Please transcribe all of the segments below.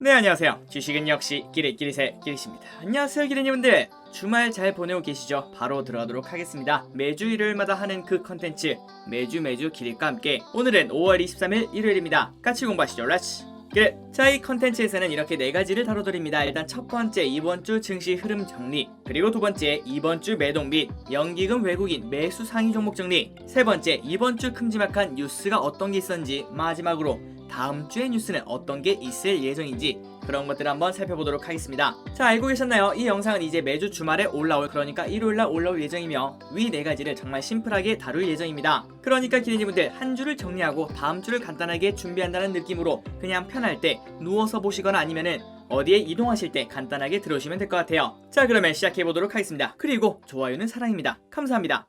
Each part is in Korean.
네, 안녕하세요. 주식은 역시 끼리끼리새 끼리씨입니다. 안녕하세요, 끼리님분들. 주말 잘 보내고 계시죠? 바로 들어가도록 하겠습니다. 매주 일요일마다 하는 그 컨텐츠 매주 기리과 함께 오늘은 5월 23일 일요일입니다. 같이 공부하시죠. 렛츠 기! 자, 이 컨텐츠에서는 이렇게 4가지를 다뤄드립니다. 일단 첫 번째, 이번 주 증시 흐름 정리, 그리고 두 번째, 이번 주 매동 및 연기금 외국인 매수 상위 종목 정리, 세 번째, 이번 주 큼지막한 뉴스가 어떤 게 있었는지, 마지막으로 다음 주의 뉴스는 어떤 게 있을 예정인지 그런 것들을 한번 살펴보도록 하겠습니다. 자, 알고 계셨나요? 이 영상은 이제 매주 주말에 올라올, 그러니까 일요일날 올라올 예정이며 위 4가지를 정말 심플하게 다룰 예정입니다. 그러니까 기대님분들 한 주를 정리하고 다음 주를 간단하게 준비한다는 느낌으로 그냥 편할 때 누워서 보시거나 아니면은 어디에 이동하실 때 간단하게 들어오시면 될 것 같아요. 자, 그러면 시작해보도록 하겠습니다. 그리고 좋아요는 사랑입니다. 감사합니다.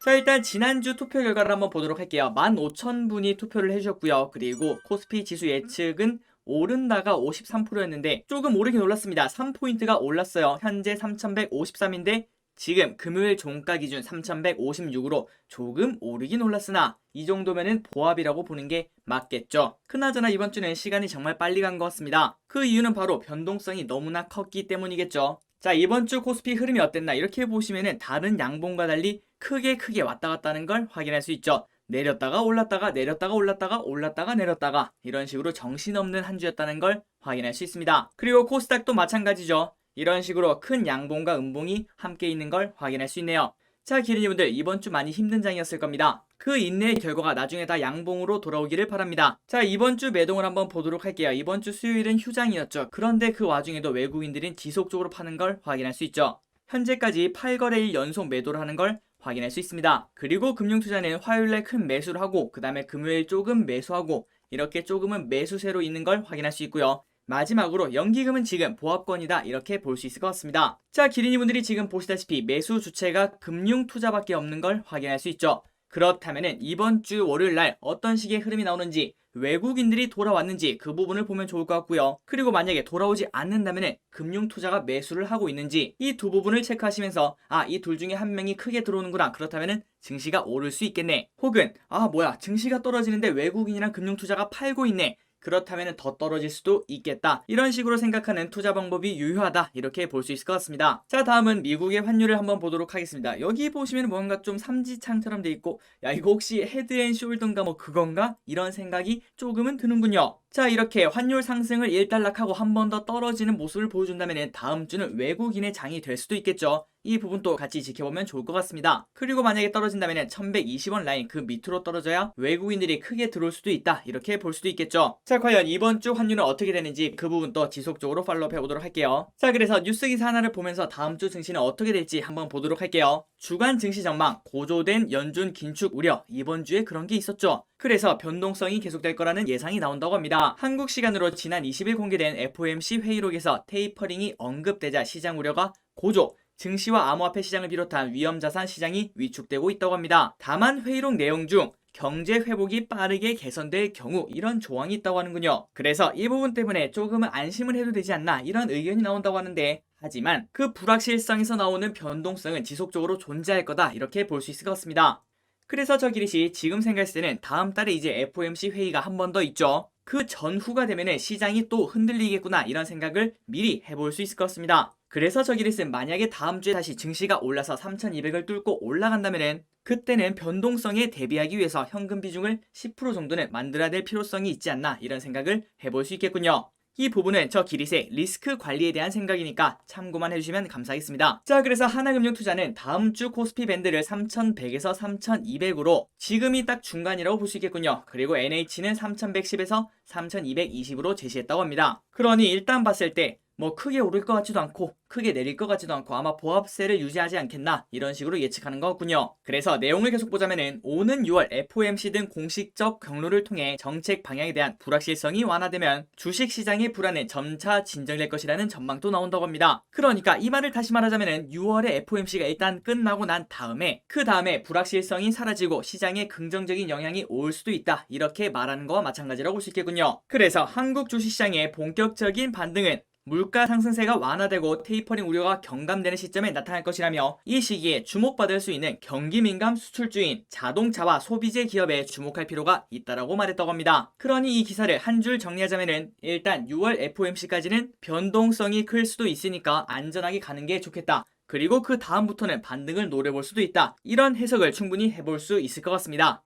자, 일단 지난주 투표 결과를 한번 보도록 할게요. 15,000분이 투표를 해주셨고요. 그리고 코스피 지수 예측은 오른다가 53%였는데 조금 오르긴 올랐습니다. 3포인트가 올랐어요. 현재 3,153인데 지금 금요일 종가 기준 3,156으로 조금 오르긴 올랐으나 이 정도면은 보합이라고 보는 게 맞겠죠. 그나저나 이번 주는 시간이 정말 빨리 간 것 같습니다. 그 이유는 바로 변동성이 너무나 컸기 때문이겠죠. 자, 이번 주 코스피 흐름이 어땠나 이렇게 보시면은 다른 양봉과 달리 크게 왔다 갔다 하는 걸 확인할 수 있죠. 내렸다가 올랐다가 내렸다가 올랐다가 올랐다가 내렸다가 이런 식으로 정신없는 한 주였다는 걸 확인할 수 있습니다. 그리고 코스닥도 마찬가지죠. 이런 식으로 큰 양봉과 음봉이 함께 있는 걸 확인할 수 있네요. 자, 기린이분들 이번 주 많이 힘든 장이었을 겁니다. 그 인내의 결과가 나중에 다 양봉으로 돌아오기를 바랍니다. 자, 이번 주 매동을 한번 보도록 할게요. 이번 주 수요일은 휴장이었죠. 그런데 그 와중에도 외국인들은 지속적으로 파는 걸 확인할 수 있죠. 현재까지 8거래일 연속 매도를 하는 걸 확인할 수 있습니다. 그리고 금융투자는 화요일날 큰 매수를 하고 그 다음에 금요일 조금 매수하고 이렇게 조금은 매수세로 있는 걸 확인할 수 있고요. 마지막으로 연기금은 지금 보합권이다 이렇게 볼 수 있을 것 같습니다. 자, 기린이분들이 지금 보시다시피 매수 주체가 금융투자밖에 없는 걸 확인할 수 있죠. 그렇다면 이번 주 월요일날 어떤 식의 흐름이 나오는지, 외국인들이 돌아왔는지 그 부분을 보면 좋을 것 같고요. 그리고 만약에 돌아오지 않는다면 금융투자가 매수를 하고 있는지 이 두 부분을 체크하시면서 이 둘 중에 한 명이 크게 들어오는구나, 그렇다면 증시가 오를 수 있겠네. 혹은 뭐야, 증시가 떨어지는데 외국인이랑 금융투자가 팔고 있네, 그렇다면 더 떨어질 수도 있겠다, 이런 식으로 생각하는 투자 방법이 유효하다 이렇게 볼 수 있을 것 같습니다. 자, 다음은 미국의 환율을 한번 보도록 하겠습니다. 여기 보시면 뭔가 좀 삼지창처럼 돼 있고, 야, 이거 혹시 헤드앤숄더인가 뭐 그건가, 이런 생각이 조금은 드는군요. 자, 이렇게 환율 상승을 일단락하고 한 번 더 떨어지는 모습을 보여준다면 다음 주는 외국인의 장이 될 수도 있겠죠. 이 부분도 같이 지켜보면 좋을 것 같습니다. 그리고 만약에 떨어진다면 1120원 라인 그 밑으로 떨어져야 외국인들이 크게 들어올 수도 있다 이렇게 볼 수도 있겠죠. 자, 과연 이번 주 환율은 어떻게 되는지 그 부분도 지속적으로 팔로우 해보도록 할게요. 자, 그래서 뉴스 기사 하나를 보면서 다음 주 증시는 어떻게 될지 한번 보도록 할게요. 주간 증시 전망, 고조된 연준 긴축 우려, 이번 주에 그런 게 있었죠. 그래서 변동성이 계속될 거라는 예상이 나온다고 합니다. 한국 시간으로 지난 20일 공개된 FOMC 회의록에서 테이퍼링이 언급되자 시장 우려가 고조, 증시와 암호화폐 시장을 비롯한 위험자산 시장이 위축되고 있다고 합니다. 다만 회의록 내용 중 경제 회복이 빠르게 개선될 경우 이런 조항이 있다고 하는군요. 그래서 이 부분 때문에 조금은 안심을 해도 되지 않나 이런 의견이 나온다고 하는데, 하지만 그 불확실성에서 나오는 변동성은 지속적으로 존재할 거다 이렇게 볼 수 있을 것 같습니다. 그래서 저 기릿이 지금 생각했을 때는 다음 달에 이제 FOMC 회의가 한 번 더 있죠. 그 전후가 되면은 시장이 또 흔들리겠구나 이런 생각을 미리 해볼 수 있을 것 같습니다. 그래서 저 기릿은 만약에 다음 주에 다시 증시가 올라서 3,200을 뚫고 올라간다면은 그때는 변동성에 대비하기 위해서 현금 비중을 10% 정도는 만들어야 될 필요성이 있지 않나 이런 생각을 해볼 수 있겠군요. 이 부분은 저 기릿의 리스크 관리에 대한 생각이니까 참고만 해주시면 감사하겠습니다. 자, 그래서 하나금융투자는 다음 주 코스피 밴드를 3,100에서 3,200으로 지금이 딱 중간이라고 볼 수 있겠군요. 그리고 NH는 3,110에서 3,220으로 제시했다고 합니다. 그러니 일단 봤을 때 뭐 크게 오를 것 같지도 않고 크게 내릴 것 같지도 않고 아마 보합세를 유지하지 않겠나 이런 식으로 예측하는 거군요. 그래서 내용을 계속 보자면은 오는 6월 FOMC 등 공식적 경로를 통해 정책 방향에 대한 불확실성이 완화되면 주식시장의 불안은 점차 진정될 것이라는 전망도 나온다고 합니다. 그러니까 이 말을 다시 말하자면은 6월에 FOMC가 일단 끝나고 난 다음에 그 다음에 불확실성이 사라지고 시장에 긍정적인 영향이 올 수도 있다 이렇게 말하는 거와 마찬가지라고 볼 수 있겠군요. 그래서 한국 주식시장의 본격적인 반등은 물가 상승세가 완화되고 테이퍼링 우려가 경감되는 시점에 나타날 것이라며 이 시기에 주목받을 수 있는 경기 민감 수출주인 자동차와 소비재 기업에 주목할 필요가 있다라고 말했다고 합니다. 그러니 이 기사를 한 줄 정리하자면은 일단 6월 FOMC까지는 변동성이 클 수도 있으니까 안전하게 가는 게 좋겠다. 그리고 그 다음부터는 반등을 노려볼 수도 있다. 이런 해석을 충분히 해볼 수 있을 것 같습니다.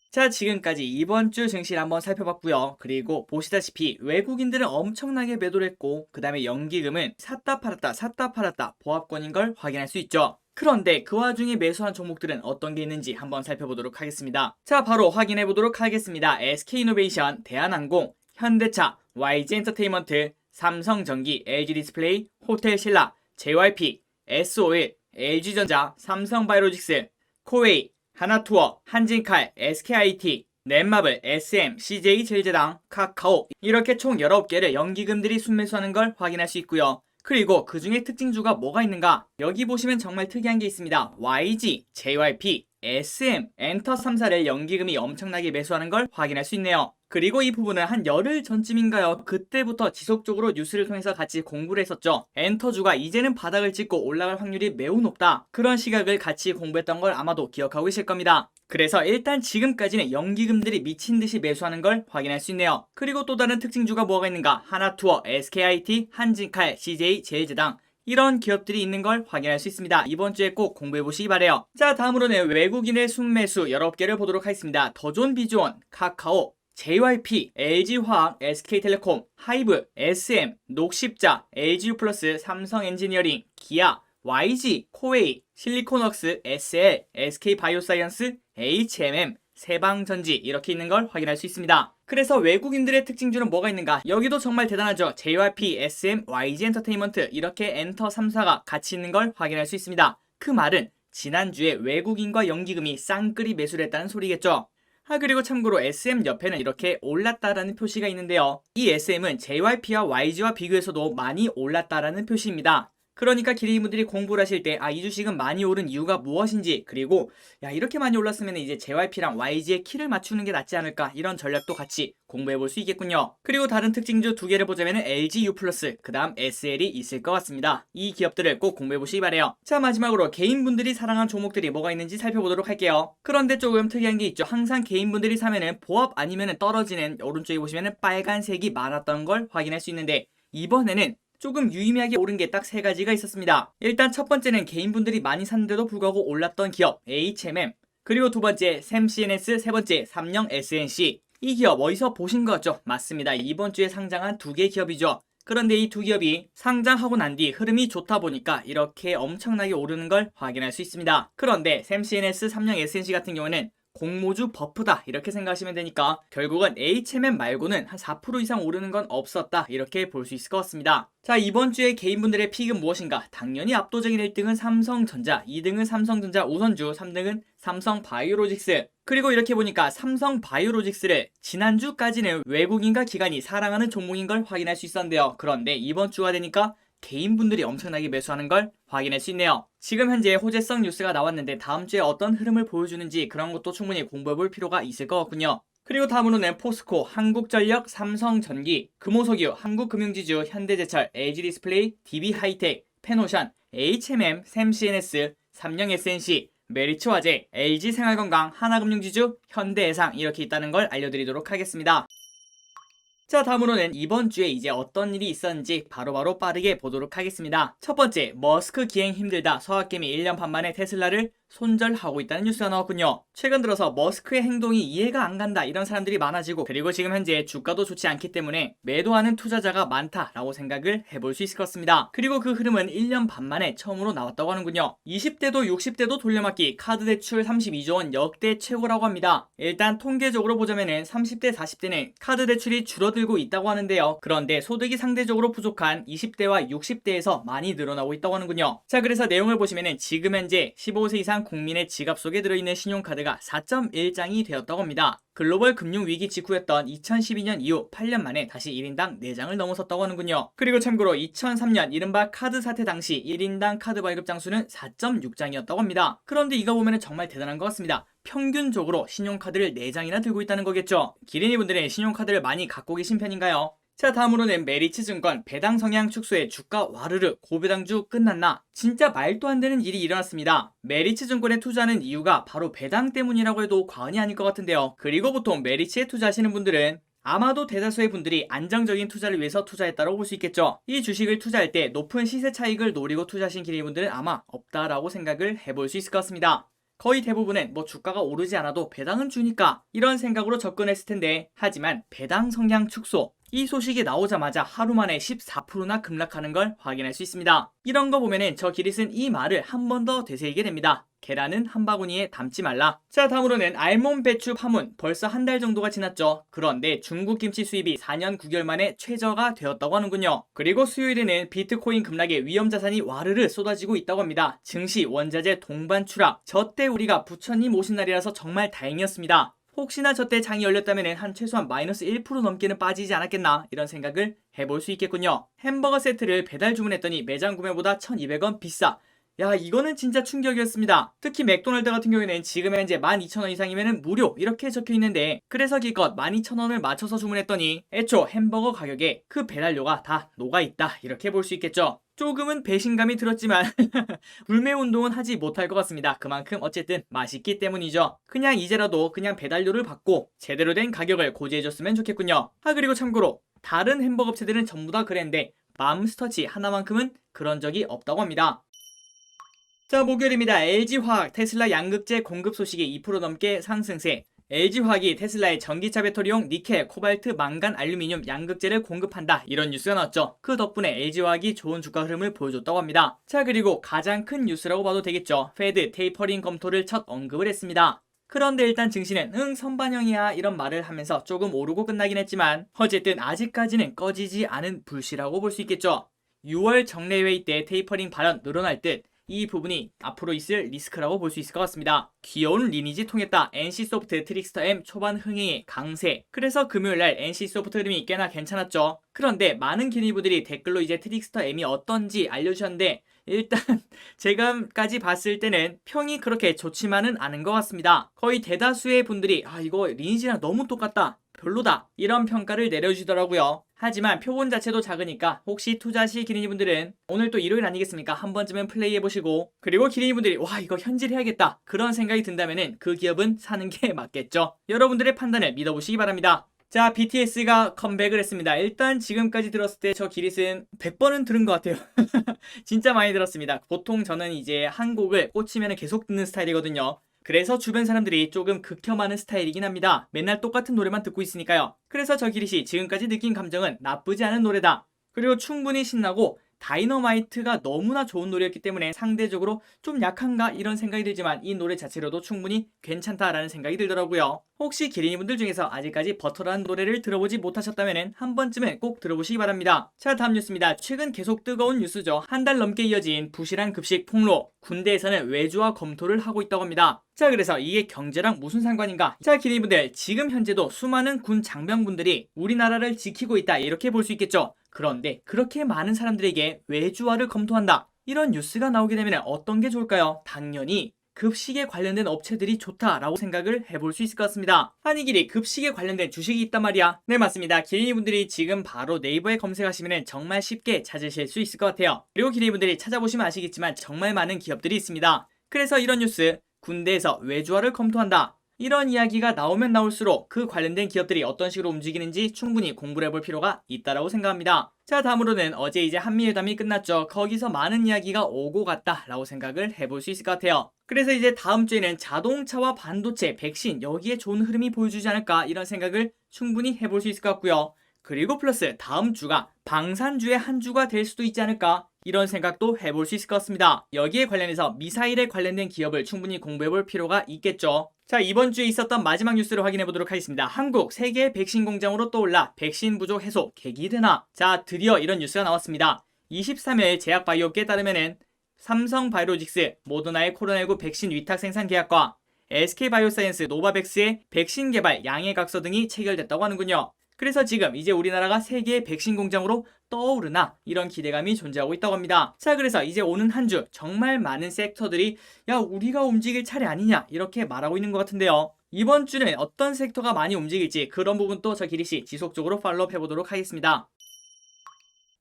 자, 지금까지 이번 주 증시를 한번 살펴봤고요. 그리고 보시다시피 외국인들은 엄청나게 매도를 했고 그 다음에 연기금은 샀다 팔았다 보합권인 걸 확인할 수 있죠. 그런데 그 와중에 매수한 종목들은 어떤 게 있는지 한번 살펴보도록 하겠습니다. 자, 바로 확인해 보도록 하겠습니다. SK이노베이션, 대한항공, 현대차, YG엔터테인먼트, 삼성전기, LG디스플레이, 호텔신라, JYP, S-오일, LG전자, 삼성바이오로직스, 코웨이, 하나투어, 한진칼, SKIT, 넷마블, SM, CJ제일제당, 카카오 이렇게 총 19개를 연기금들이 순매수하는 걸 확인할 수 있고요. 그리고 그 중에 특징주가 뭐가 있는가? 여기 보시면 정말 특이한 게 있습니다. YG, JYP, SM, 엔터 3사를 연기금이 엄청나게 매수하는 걸 확인할 수 있네요. 그리고 이 부분은 한 열흘 전쯤인가요? 그때부터 지속적으로 뉴스를 통해서 같이 공부를 했었죠. 엔터주가 이제는 바닥을 찍고 올라갈 확률이 매우 높다. 그런 시각을 같이 공부했던 걸 아마도 기억하고 계실 겁니다. 그래서 일단 지금까지는 연기금들이 미친듯이 매수하는 걸 확인할 수 있네요. 그리고 또 다른 특징주가 뭐가 있는가? 하나투어, SKIT, 한진칼, CJ제일제당 이런 기업들이 있는 걸 확인할 수 있습니다. 이번 주에 꼭 공부해보시기 바래요. 자, 다음으로는 외국인의 순매수 19개를 보도록 하겠습니다. 더존 비주원, 카카오, JYP, LG화학, SK텔레콤, 하이브, SM, 녹십자, LG유플러스, 삼성엔지니어링, 기아, YG, 코웨이, 실리콘웍스, SL, SK바이오사이언스, HMM, 세방전지 이렇게 있는 걸 확인할 수 있습니다. 그래서 외국인들의 특징주는 뭐가 있는가? 여기도 정말 대단하죠. JYP, SM, YG엔터테인먼트 이렇게 엔터 3사가 같이 있는 걸 확인할 수 있습니다. 그 말은 지난주에 외국인과 연기금이 쌍끌이 매수를 했다는 소리겠죠. 그리고 참고로 SM 옆에는 이렇게 올랐다라는 표시가 있는데요. 이 SM은 JYP와 YG와 비교해서도 많이 올랐다라는 표시입니다. 그러니까 기린이분들이 공부를 하실 때 이 주식은 많이 오른 이유가 무엇인지, 그리고 이렇게 많이 올랐으면 이제 JYP랑 YG의 키를 맞추는 게 낫지 않을까, 이런 전략도 같이 공부해 볼 수 있겠군요. 그리고 다른 특징주 2개를 보자면 LGU+, 그 다음 SL이 있을 것 같습니다. 이 기업들을 꼭 공부해 보시기 바래요. 자, 마지막으로 개인분들이 사랑한 종목들이 뭐가 있는지 살펴보도록 할게요. 그런데 조금 특이한 게 있죠. 항상 개인분들이 사면은 보합 아니면 떨어지는, 오른쪽에 보시면은 빨간색이 많았던 걸 확인할 수 있는데, 이번에는 조금 유의미하게 오른 게 딱 3가지가 있었습니다. 일단 첫 번째는 개인분들이 많이 샀는데도 불구하고 올랐던 기업 HMM, 그리고 두 번째 샘CNS, 세 번째 삼성 SNC. 이 기업 어디서 보신 거 같죠? 맞습니다. 이번 주에 상장한 2개 기업이죠. 그런데 이 2기업이 상장하고 난 뒤 흐름이 좋다 보니까 이렇게 엄청나게 오르는 걸 확인할 수 있습니다. 그런데 샘CNS, 삼성 SNC 같은 경우는 공모주 버프다 이렇게 생각하시면 되니까 결국은 HMM 말고는 한 4% 이상 오르는 건 없었다 이렇게 볼 수 있을 것 같습니다. 자, 이번 주에 개인분들의 픽은 무엇인가? 당연히 압도적인 1등은 삼성전자, 2등은 삼성전자 우선주, 3등은 삼성바이오로직스. 그리고 이렇게 보니까 삼성바이오로직스를 지난주까지는 외국인과 기관이 사랑하는 종목인 걸 확인할 수 있었는데요. 그런데 이번 주가 되니까 개인분들이 엄청나게 매수하는 걸 확인할 수 있네요. 지금 현재 호재성 뉴스가 나왔는데 다음 주에 어떤 흐름을 보여주는지 그런 것도 충분히 공부해 볼 필요가 있을 것 같군요. 그리고 다음으로는 포스코, 한국전력, 삼성전기, 금호석유, 한국금융지주, 현대제철, LG디스플레이, DB하이텍, 페노션, HMM, 샘CNS, 삼성 SNC, 메리츠화재, LG생활건강, 하나금융지주, 현대해상 이렇게 있다는 걸 알려드리도록 하겠습니다. 자, 다음으로는 이번 주에 이제 어떤 일이 있었는지 바로바로 빠르게 보도록 하겠습니다. 첫 번째, 머스크 기행 힘들다. 서학개미 1년 반 만에 테슬라를 손절하고 있다는 뉴스가 나왔군요. 최근 들어서 머스크의 행동이 이해가 안 간다 이런 사람들이 많아지고, 그리고 지금 현재 주가도 좋지 않기 때문에 매도하는 투자자가 많다라고 생각을 해볼 수 있을 것 같습니다. 그리고 그 흐름은 1년 반 만에 처음으로 나왔다고 하는군요. 20대도 60대도 돌려막기, 카드 대출 32조 원 역대 최고라고 합니다. 일단 통계적으로 보자면은 30대 40대는 카드 대출이 줄어들고 있다고 하는데요. 그런데 소득이 상대적으로 부족한 20대와 60대에서 많이 늘어나고 있다고 하는군요. 자, 그래서 내용을 보시면은 지금 현재 15세 이상 국민의 지갑 속에 들어있는 신용카드가 4.1장이 되었다고 합니다. 글로벌 금융위기 직후였던 2012년 이후 8년 만에 다시 1인당 4장을 넘어섰다고 하는군요. 그리고 참고로 2003년 이른바 카드 사태 당시 1인당 카드 발급 장수는 4.6장이었다고 합니다. 그런데 이거 보면 정말 대단한 것 같습니다. 평균적으로 신용카드를 4장이나 들고 있다는 거겠죠. 기린이분들은 신용카드를 많이 갖고 계신 편인가요? 자, 다음으로는 메리츠증권 배당 성향 축소에 주가 와르르 고배당주 끝났나? 진짜 말도 안 되는 일이 일어났습니다. 메리츠증권에 투자하는 이유가 바로 배당 때문이라고 해도 과언이 아닐 것 같은데요. 그리고 보통 메리츠에 투자하시는 분들은 아마도 대다수의 분들이 안정적인 투자를 위해서 투자했다고 볼 수 있겠죠. 이 주식을 투자할 때 높은 시세 차익을 노리고 투자하신 기대분들은 아마 없다라고 생각을 해볼 수 있을 것 같습니다. 거의 대부분은 뭐 주가가 오르지 않아도 배당은 주니까 이런 생각으로 접근했을 텐데, 하지만 배당 성향 축소, 이 소식이 나오자마자 하루 만에 14%나 급락하는 걸 확인할 수 있습니다. 이런 거 보면은 저 길이 쓴 이 말을 한 번 더 되새기게 됩니다. 계란은 한 바구니에 담지 말라. 자, 다음으로는 알몬 배추 파문. 벌써 한 달 정도가 지났죠. 그런데 중국 김치 수입이 4년 9개월 만에 최저가 되었다고 하는군요. 그리고 수요일에는 비트코인 급락에 위험 자산이 와르르 쏟아지고 있다고 합니다. 증시, 원자재 동반 추락. 저때 우리가 부처님 오신 날이라서 정말 다행이었습니다. 혹시나 저때 장이 열렸다면 한 최소한 마이너스 1% 넘게는 빠지지 않았겠나, 이런 생각을 해볼 수 있겠군요. 햄버거 세트를 배달 주문했더니 매장 구매보다 1,200원 비싸. 야, 이거는 진짜 충격이었습니다. 특히 맥도날드 같은 경우에는 지금 현재 12,000원 이상이면 무료 이렇게 적혀있는데, 그래서 기껏 12,000원을 맞춰서 주문했더니 애초 햄버거 가격에 그 배달료가 다 녹아있다, 이렇게 볼 수 있겠죠. 조금은 배신감이 들었지만 불매운동은 하지 못할 것 같습니다. 그만큼 어쨌든 맛있기 때문이죠. 그냥 이제라도 그냥 배달료를 받고 제대로 된 가격을 고지해줬으면 좋겠군요. 그리고 참고로 다른 햄버거 업체들은 전부 다 그랬는데 맘스터치 하나만큼은 그런 적이 없다고 합니다. 자, 목요일입니다. LG화학 테슬라 양극재 공급 소식이 2% 넘게 상승세. LG화학이 테슬라의 전기차 배터리용 니켈, 코발트, 망간, 알루미늄 양극재를 공급한다, 이런 뉴스가 나왔죠. 그 덕분에 LG화학이 좋은 주가 흐름을 보여줬다고 합니다. 자, 그리고 가장 큰 뉴스라고 봐도 되겠죠. 페드 테이퍼링 검토를 첫 언급을 했습니다. 그런데 일단 증시는 선반영이야 이런 말을 하면서 조금 오르고 끝나긴 했지만 어쨌든 아직까지는 꺼지지 않은 불씨라고 볼 수 있겠죠. 6월 정례회의 때 테이퍼링 발언 늘어날 듯 이 부분이 앞으로 있을 리스크라고 볼 수 있을 것 같습니다. 귀여운 리니지 통했다. NC소프트 트릭스터 M 초반 흥행의 강세. 그래서 금요일날 NC소프트 흐름이 꽤나 괜찮았죠. 그런데 많은 기니부들이 댓글로 이제 트릭스터 M이 어떤지 알려주셨는데, 일단 제가까지 봤을 때는 평이 그렇게 좋지만은 않은 것 같습니다. 거의 대다수의 분들이 이거 리니지랑 너무 똑같다, 별로다, 이런 평가를 내려주시더라고요. 하지만 표본 자체도 작으니까 혹시 투자하실 기린이분들은 오늘 또 일요일 아니겠습니까? 한 번쯤은 플레이해보시고, 그리고 기린이분들이 와 이거 현질해야겠다 그런 생각이 든다면은 그 기업은 사는 게 맞겠죠. 여러분들의 판단을 믿어보시기 바랍니다. 자, BTS가 컴백을 했습니다. 일단 지금까지 들었을 때 저 기릿은 100번은 들은 것 같아요. 진짜 많이 들었습니다. 보통 저는 이제 한 곡을 꽂히면 계속 듣는 스타일이거든요. 그래서 주변 사람들이 조금 극혐하는 스타일이긴 합니다. 맨날 똑같은 노래만 듣고 있으니까요. 그래서 저 기릿이 지금까지 느낀 감정은 나쁘지 않은 노래다. 그리고 충분히 신나고 다이너마이트가 너무나 좋은 노래였기 때문에 상대적으로 좀 약한가 이런 생각이 들지만 이 노래 자체로도 충분히 괜찮다라는 생각이 들더라고요. 혹시 기린이분들 중에서 아직까지 버터라는 노래를 들어보지 못하셨다면 한 번쯤은 꼭 들어보시기 바랍니다. 자, 다음 뉴스입니다. 최근 계속 뜨거운 뉴스죠. 한 달 넘게 이어진 부실한 급식 폭로. 군대에서는 외주화 검토를 하고 있다고 합니다. 자, 그래서 이게 경제랑 무슨 상관인가? 자, 기린이분들, 지금 현재도 수많은 군 장병분들이 우리나라를 지키고 있다, 이렇게 볼 수 있겠죠. 그런데 그렇게 많은 사람들에게 외주화를 검토한다, 이런 뉴스가 나오게 되면 어떤 게 좋을까요? 당연히 급식에 관련된 업체들이 좋다라고 생각을 해볼 수 있을 것 같습니다. 아니 길이 급식에 관련된 주식이 있단 말이야. 네, 맞습니다. 기린이분들이 지금 바로 네이버에 검색하시면 정말 쉽게 찾으실 수 있을 것 같아요. 그리고 기린이분들이 찾아보시면 아시겠지만 정말 많은 기업들이 있습니다. 그래서 이런 뉴스, 군대에서 외주화를 검토한다, 이런 이야기가 나오면 나올수록 그 관련된 기업들이 어떤 식으로 움직이는지 충분히 공부를 해볼 필요가 있다고 생각합니다. 자, 다음으로는 어제 이제 한미회담이 끝났죠. 거기서 많은 이야기가 오고 갔다라고 생각을 해볼 수 있을 것 같아요. 그래서 이제 다음 주에는 자동차와 반도체, 백신, 여기에 좋은 흐름이 보여주지 않을까, 이런 생각을 충분히 해볼 수 있을 것 같고요. 그리고 플러스 다음 주가 방산주의 한 주가 될 수도 있지 않을까, 이런 생각도 해볼 수 있을 것 같습니다. 여기에 관련해서 미사일에 관련된 기업을 충분히 공부해볼 필요가 있겠죠. 자, 이번 주에 있었던 마지막 뉴스를 확인해 보도록 하겠습니다. 한국 세계 백신 공장으로 떠올라 백신 부족 해소 계기 되나? 자, 드디어 이런 뉴스가 나왔습니다. 23일 제약바이오업계에 따르면은 삼성바이오로직스, 모더나의 코로나19 백신 위탁 생산 계약과 SK바이오사이언스, 노바백스의 백신 개발 양해 각서 등이 체결됐다고 하는군요. 그래서 지금 이제 우리나라가 세계의 백신 공장으로 떠오르나, 이런 기대감이 존재하고 있다고 합니다. 자, 그래서 이제 오는 한 주 정말 많은 섹터들이 야, 우리가 움직일 차례 아니냐, 이렇게 말하고 있는 것 같은데요. 이번 주는 어떤 섹터가 많이 움직일지 그런 부분도 저 기리씨 지속적으로 팔로우 해보도록 하겠습니다.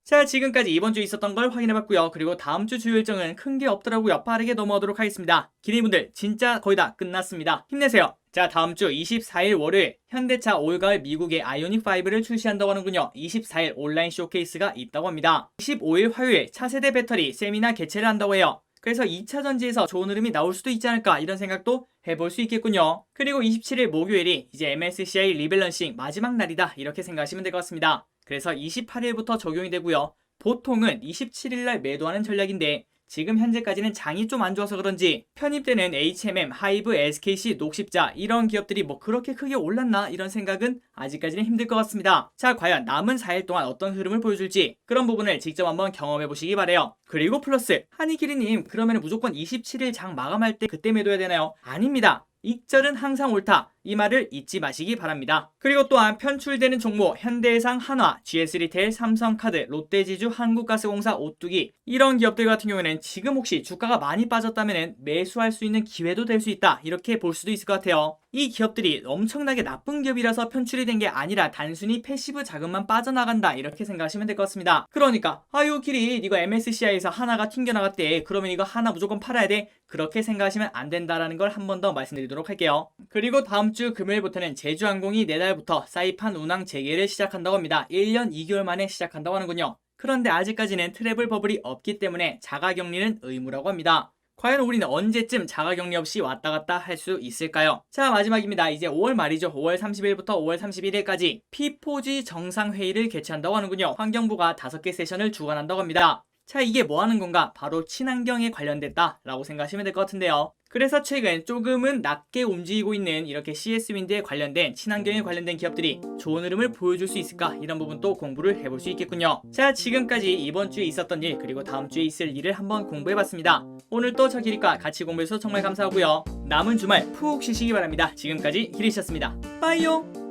자, 지금까지 이번 주에 있었던 걸 확인해봤고요. 그리고 다음 주 주요 일정은 큰 게 없더라고요. 빠르게 넘어가도록 하겠습니다. 기대분들 진짜 거의 다 끝났습니다. 힘내세요. 자, 다음 주 24일 월요일 현대차 올가을 미국의 아이오닉5를 출시한다고 하는군요. 24일 온라인 쇼케이스가 있다고 합니다. 25일 화요일 차세대 배터리 세미나 개최를 한다고 해요. 그래서 2차 전지에서 좋은 흐름이 나올 수도 있지 않을까 이런 생각도 해볼 수 있겠군요. 그리고 27일 목요일이 이제 MSCI 리밸런싱 마지막 날이다 이렇게 생각하시면 될 것 같습니다. 그래서 28일부터 적용이 되고요. 보통은 27일날 매도하는 전략인데 지금 현재까지는 장이 좀 안 좋아서 그런지 편입되는 HMM, 하이브, SKC, 녹십자 이런 기업들이 뭐 그렇게 크게 올랐나 이런 생각은 아직까지는 힘들 것 같습니다. 자, 과연 남은 4일 동안 어떤 흐름을 보여줄지 그런 부분을 직접 한번 경험해 보시기 바래요. 그리고 플러스 한이기리님, 그러면 무조건 27일 장 마감할 때 그때 매도해야 되나요? 아닙니다. 익절은 항상 옳다. 이 말을 잊지 마시기 바랍니다. 그리고 또한 편출되는 종목 현대해상, 한화, GS리테일, 삼성카드, 롯데지주, 한국가스공사, 오뚜기 이런 기업들 같은 경우에는 지금 혹시 주가가 많이 빠졌다면 매수할 수 있는 기회도 될 수 있다 이렇게 볼 수도 있을 것 같아요. 이 기업들이 엄청나게 나쁜 기업이라서 편출이 된 게 아니라 단순히 패시브 자금만 빠져나간다 이렇게 생각하시면 될 것 같습니다. 그러니까 아유 기리 이거 MSCI에서 하나가 튕겨나갔대 그러면 이거 하나 무조건 팔아야 돼 그렇게 생각하시면 안 된다라는 걸 한 번 더 말씀드리도록 할게요. 그리고 다음 주 금요일부터는 제주항공이 내달부터 사이판 운항 재개를 시작한다고 합니다. 1년 2개월 만에 시작한다고 하는군요. 그런데 아직까지는 트래블 버블이 없기 때문에 자가격리는 의무라고 합니다. 과연 우리는 언제쯤 자가격리 없이 왔다 갔다 할 수 있을까요? 자, 마지막입니다. 이제 5월 말이죠. 5월 30일부터 5월 31일까지 P4G 정상회의를 개최한다고 하는군요. 환경부가 5개 세션을 주관한다고 합니다. 자, 이게 뭐 하는 건가? 바로 친환경에 관련됐다 라고 생각하시면 될 것 같은데요. 그래서 최근 조금은 낮게 움직이고 있는 이렇게 CS윈드에 관련된 친환경에 관련된 기업들이 좋은 흐름을 보여줄 수 있을까 이런 부분도 공부를 해볼 수 있겠군요. 자, 지금까지 이번 주에 있었던 일 그리고 다음 주에 있을 일을 한번 공부해봤습니다. 오늘 또 저 기리과 같이 공부해서 정말 감사하고요. 남은 주말 푹 쉬시기 바랍니다. 지금까지 기리셨습니다. 빠이요.